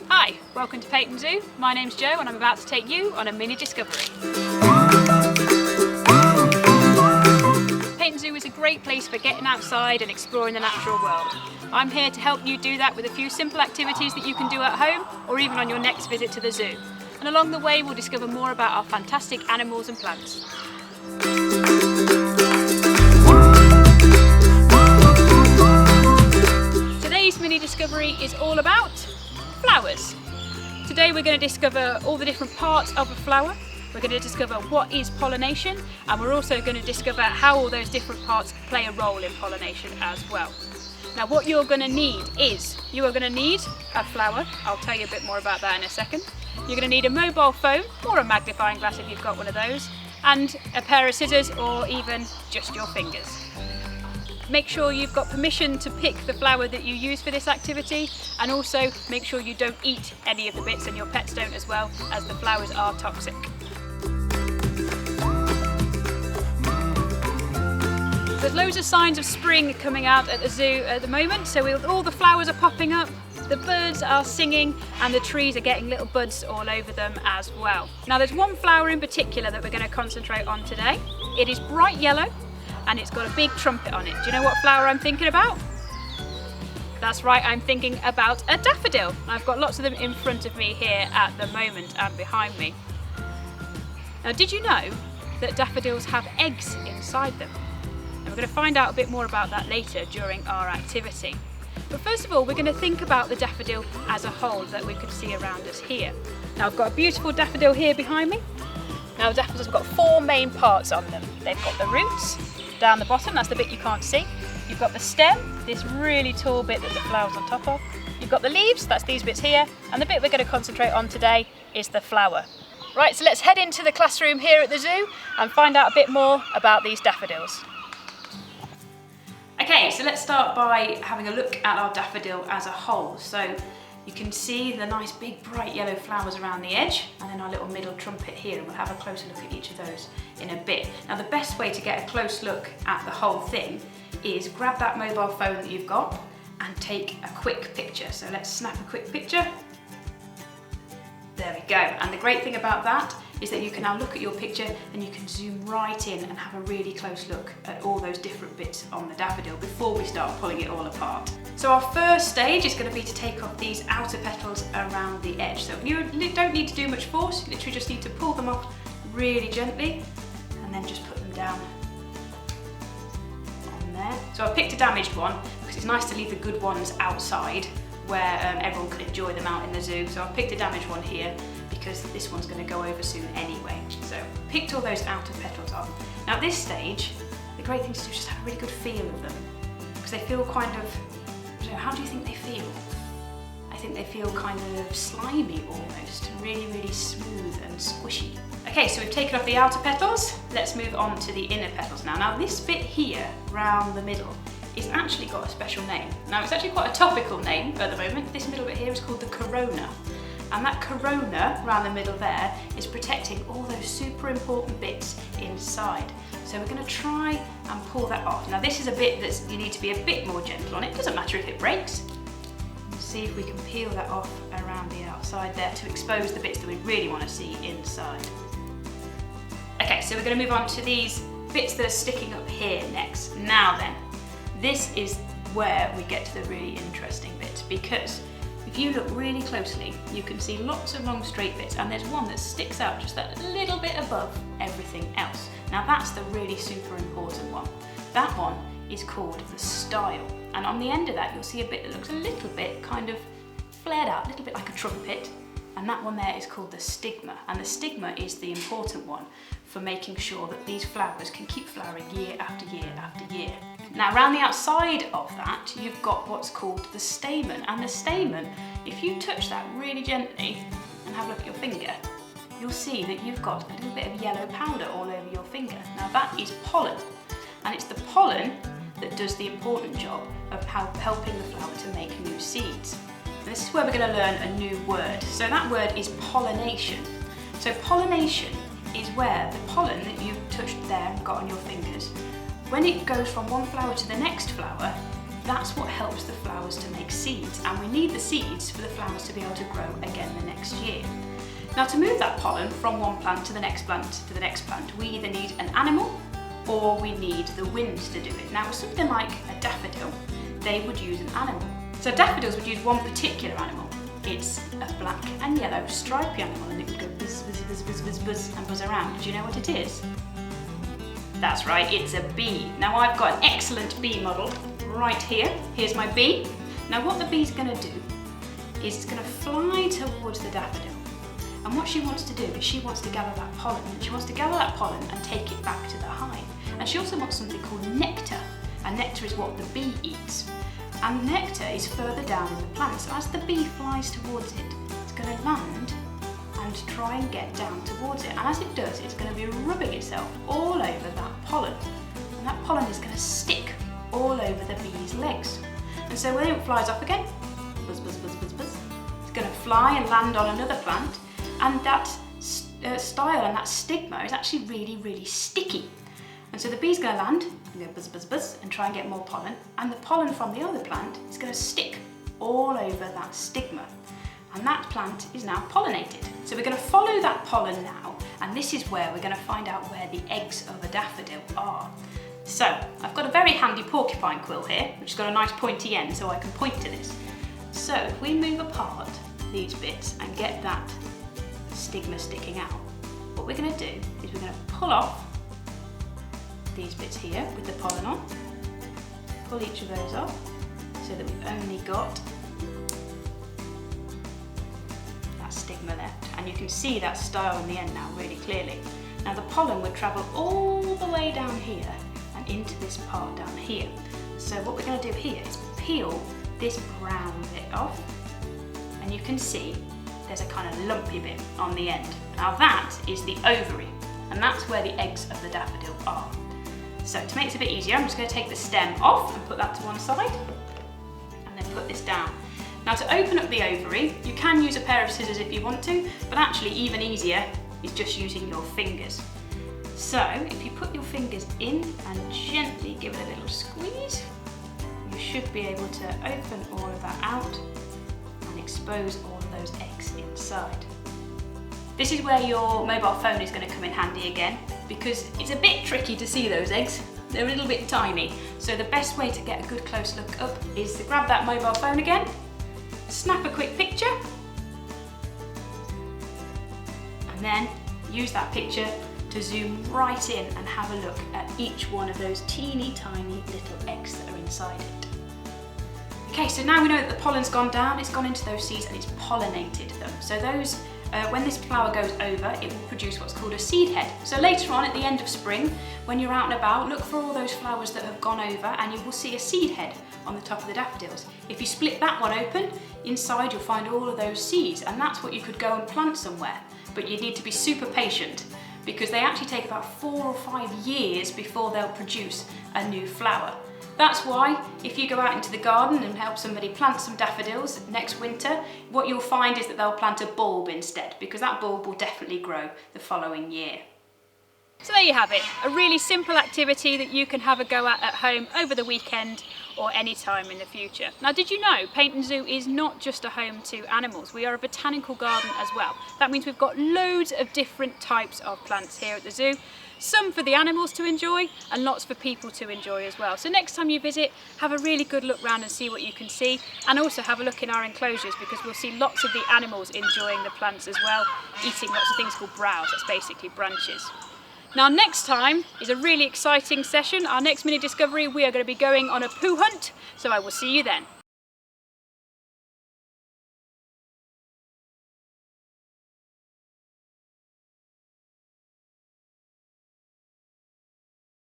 Hi, welcome to Peyton Zoo. My name's Jo and I'm about to take you on a mini discovery. Peyton Zoo is a great place for getting outside and exploring the natural world. I'm here to help you do that with a few simple activities that you can do at home or even on your next visit to the zoo. And along the way we'll discover more about our fantastic animals and plants. Today's mini discovery is all about flowers. Today we're going to discover all the different parts of a flower. We're going to discover what is pollination, and we're also going to discover how all those different parts play a role in pollination as well. Now what you're going to need is, you are going to need a flower. I'll tell you a bit more about that in a second. You're going to need a mobile phone or a magnifying glass if you've got one of those, and a pair of scissors or even just your fingers. Make sure you've got permission to pick the flower that you use for this activity, and also make sure you don't eat any of the bits and your pets don't as well, as the flowers are toxic. There's loads of signs of spring coming out at the zoo at the moment, so all the flowers are popping up, the birds are singing, and the trees are getting little buds all over them as well. Now there's one flower in particular that we're going to concentrate on today. It is bright yellow and it's got a big trumpet on it. Do you know what flower I'm thinking about? That's right, I'm thinking about a daffodil. I've got lots of them in front of me here at the moment and behind me. Now did you know that daffodils have eggs inside them? And we're going to find out a bit more about that later during our activity. But first of all, we're going to think about the daffodil as a whole that we could see around us here. Now I've got a beautiful daffodil here behind me. Now the daffodils have got four main parts on them. They've got the roots down the bottom, that's the bit you can't see. You've got the stem, this really tall bit that the flower's on top of. You've got the leaves, that's these bits here. And the bit we're going to concentrate on today is the flower. Right, so let's head into the classroom here at the zoo and find out a bit more about these daffodils. Okay, so let's start by having a look at our daffodil as a whole. So you can see the nice big bright yellow flowers around the edge, and then our little middle trumpet here, and we'll have a closer look at each of those in a bit. Now the best way to get a close look at the whole thing is grab that mobile phone that you've got and take a quick picture. So let's snap a quick picture. There we go. And the great thing about that is that you can now look at your picture and you can zoom right in and have a really close look at all those different bits on the daffodil before we start pulling it all apart. So our first stage is going to be to take off these outer petals around the edge. So you don't need to do much force, you literally just need to pull them off really gently and then just put them down on there. So I picked a damaged one because it's nice to leave the good ones outside where everyone can enjoy them out in the zoo. So I've picked a damaged one here because this one's going to go over soon anyway. So picked all those outer petals off. Now at this stage, the great thing to do is just have a really good feel of them, because they feel kind of, I don't know, how do you think they feel? I think they feel kind of slimy almost, really, really smooth and squishy. Okay, so we've taken off the outer petals. Let's move on to the inner petals now. Now this bit here, round the middle, it's actually got a special name. Now it's actually quite a topical name at the moment. This middle bit here is called the corona. And that corona around the middle there is protecting all those super important bits inside. So we're going to try and pull that off. Now this is a bit that you need to be a bit more gentle on. It doesn't matter if it breaks. Let's see if we can peel that off around the outside there to expose the bits that we really want to see inside. Okay, so we're going to move on to these bits that are sticking up here next. Now then, this is where we get to the really interesting bit, because if you look really closely, you can see lots of long straight bits, and there's one that sticks out just that little bit above everything else. Now that's the really super important one. That one is called the style, and on the end of that you'll see a bit that looks a little bit kind of flared out, a little bit like a trumpet, and that one there is called the stigma, and the stigma is the important one for making sure that these flowers can keep flowering year after year after year. Now around the outside of that you've got what's called the stamen, and the stamen, if you touch that really gently and have a look at your finger, you'll see that you've got a little bit of yellow powder all over your finger. Now that is pollen, and it's the pollen that does the important job of helping the flower to make new seeds. And this is where we're going to learn a new word. So that word is pollination. So pollination is where the pollen that you've touched there and got on your fingers, when it goes from one flower to the next flower, That's what helps the flowers to make seeds, and we need the seeds for the flowers to be able to grow again the next year. Now, to move that pollen from one plant to the next plant to the next plant, we either need an animal or we need the wind to do it. Now, with something like a daffodil, they would use an animal. So daffodils would use one particular animal. It's a black and yellow stripy animal, and it would go buzz, buzz, buzz, buzz, buzz, buzz, and buzz around. Do you know what it is? That's right, it's a bee. Now, I've got an excellent bee model right here. Here's my bee. Now, what the bee's going to do is it's going to fly towards the daffodil. And what she wants to do is she wants to gather that pollen. She wants to gather that pollen and take it back to the hive. And she also wants something called nectar. And nectar is what the bee eats. And nectar is further down in the plant. So as the bee flies towards it, it's going to land and try and get down towards it. And as it does, it's going to be rubbing itself all over that pollen. And that pollen is going to stick all over the bee's legs. And so when it flies off again, buzz, buzz, buzz, buzz, buzz, it's going to fly and land on another plant. And that style and that stigma is actually really, really sticky. And so the bee's going to land, and go buzz, buzz, buzz, and try and get more pollen. And the pollen from the other plant is going to stick all over that stigma. And that plant is now pollinated. So we're going to follow that pollen now, and this is where we're going to find out where the eggs of a daffodil are. So I've got a very handy porcupine quill here, which has got a nice pointy end, so I can point to this. So if we move apart these bits and get that stigma sticking out, what we're going to do is we're going to pull off these bits here with the pollen on, pull each of those off so that we've only got that stigma left, and you can see that style in the end now really clearly. Now the pollen would travel all the way down here and into this part down here. So what we're going to do here is peel this brown bit off, and you can see there's a kind of lumpy bit on the end. Now that is the ovary, and that's where the eggs of the daffodil are. So to make this a bit easier, I'm just going to take the stem off and put that to one side, and then put this down. Now to open up the ovary, you can use a pair of scissors if you want to, but actually even easier is just using your fingers. So if you put your fingers in and gently give it a little squeeze, you should be able to open all of that out and expose all of those eggs inside. This is where your mobile phone is going to come in handy again, because it's a bit tricky to see those eggs. They're a little bit tiny. So the best way to get a good close look up is to grab that mobile phone again, snap a quick picture, and then use that picture to zoom right in and have a look at each one of those teeny tiny little eggs that are inside it. Okay, so now we know that the pollen's gone down, it's gone into those seeds and it's pollinated them. So those, when this flower goes over, it will produce what's called a seed head. So later on at the end of spring, when you're out and about, look for all those flowers that have gone over and you will see a seed head on the top of the daffodils. If you split that one open, inside you'll find all of those seeds, and that's what you could go and plant somewhere. But you need to be super patient, because they actually take about 4 or 5 years before they'll produce a new flower. That's why if you go out into the garden and help somebody plant some daffodils next winter, what you'll find is that they'll plant a bulb instead, because that bulb will definitely grow the following year. So there you have it, a really simple activity that you can have a go at home over the weekend or any time in the future. Now, did you know Paynton Zoo is not just a home to animals, we are a botanical garden as well. That means we've got loads of different types of plants here at the zoo, some for the animals to enjoy and lots for people to enjoy as well. So next time you visit, have a really good look round and see what you can see, and also have a look in our enclosures, because we'll see lots of the animals enjoying the plants as well, eating lots of things called browse, that's basically branches. Now next time is a really exciting session. Our next mini discovery, we are going to be going on a poo hunt, so I will see you then.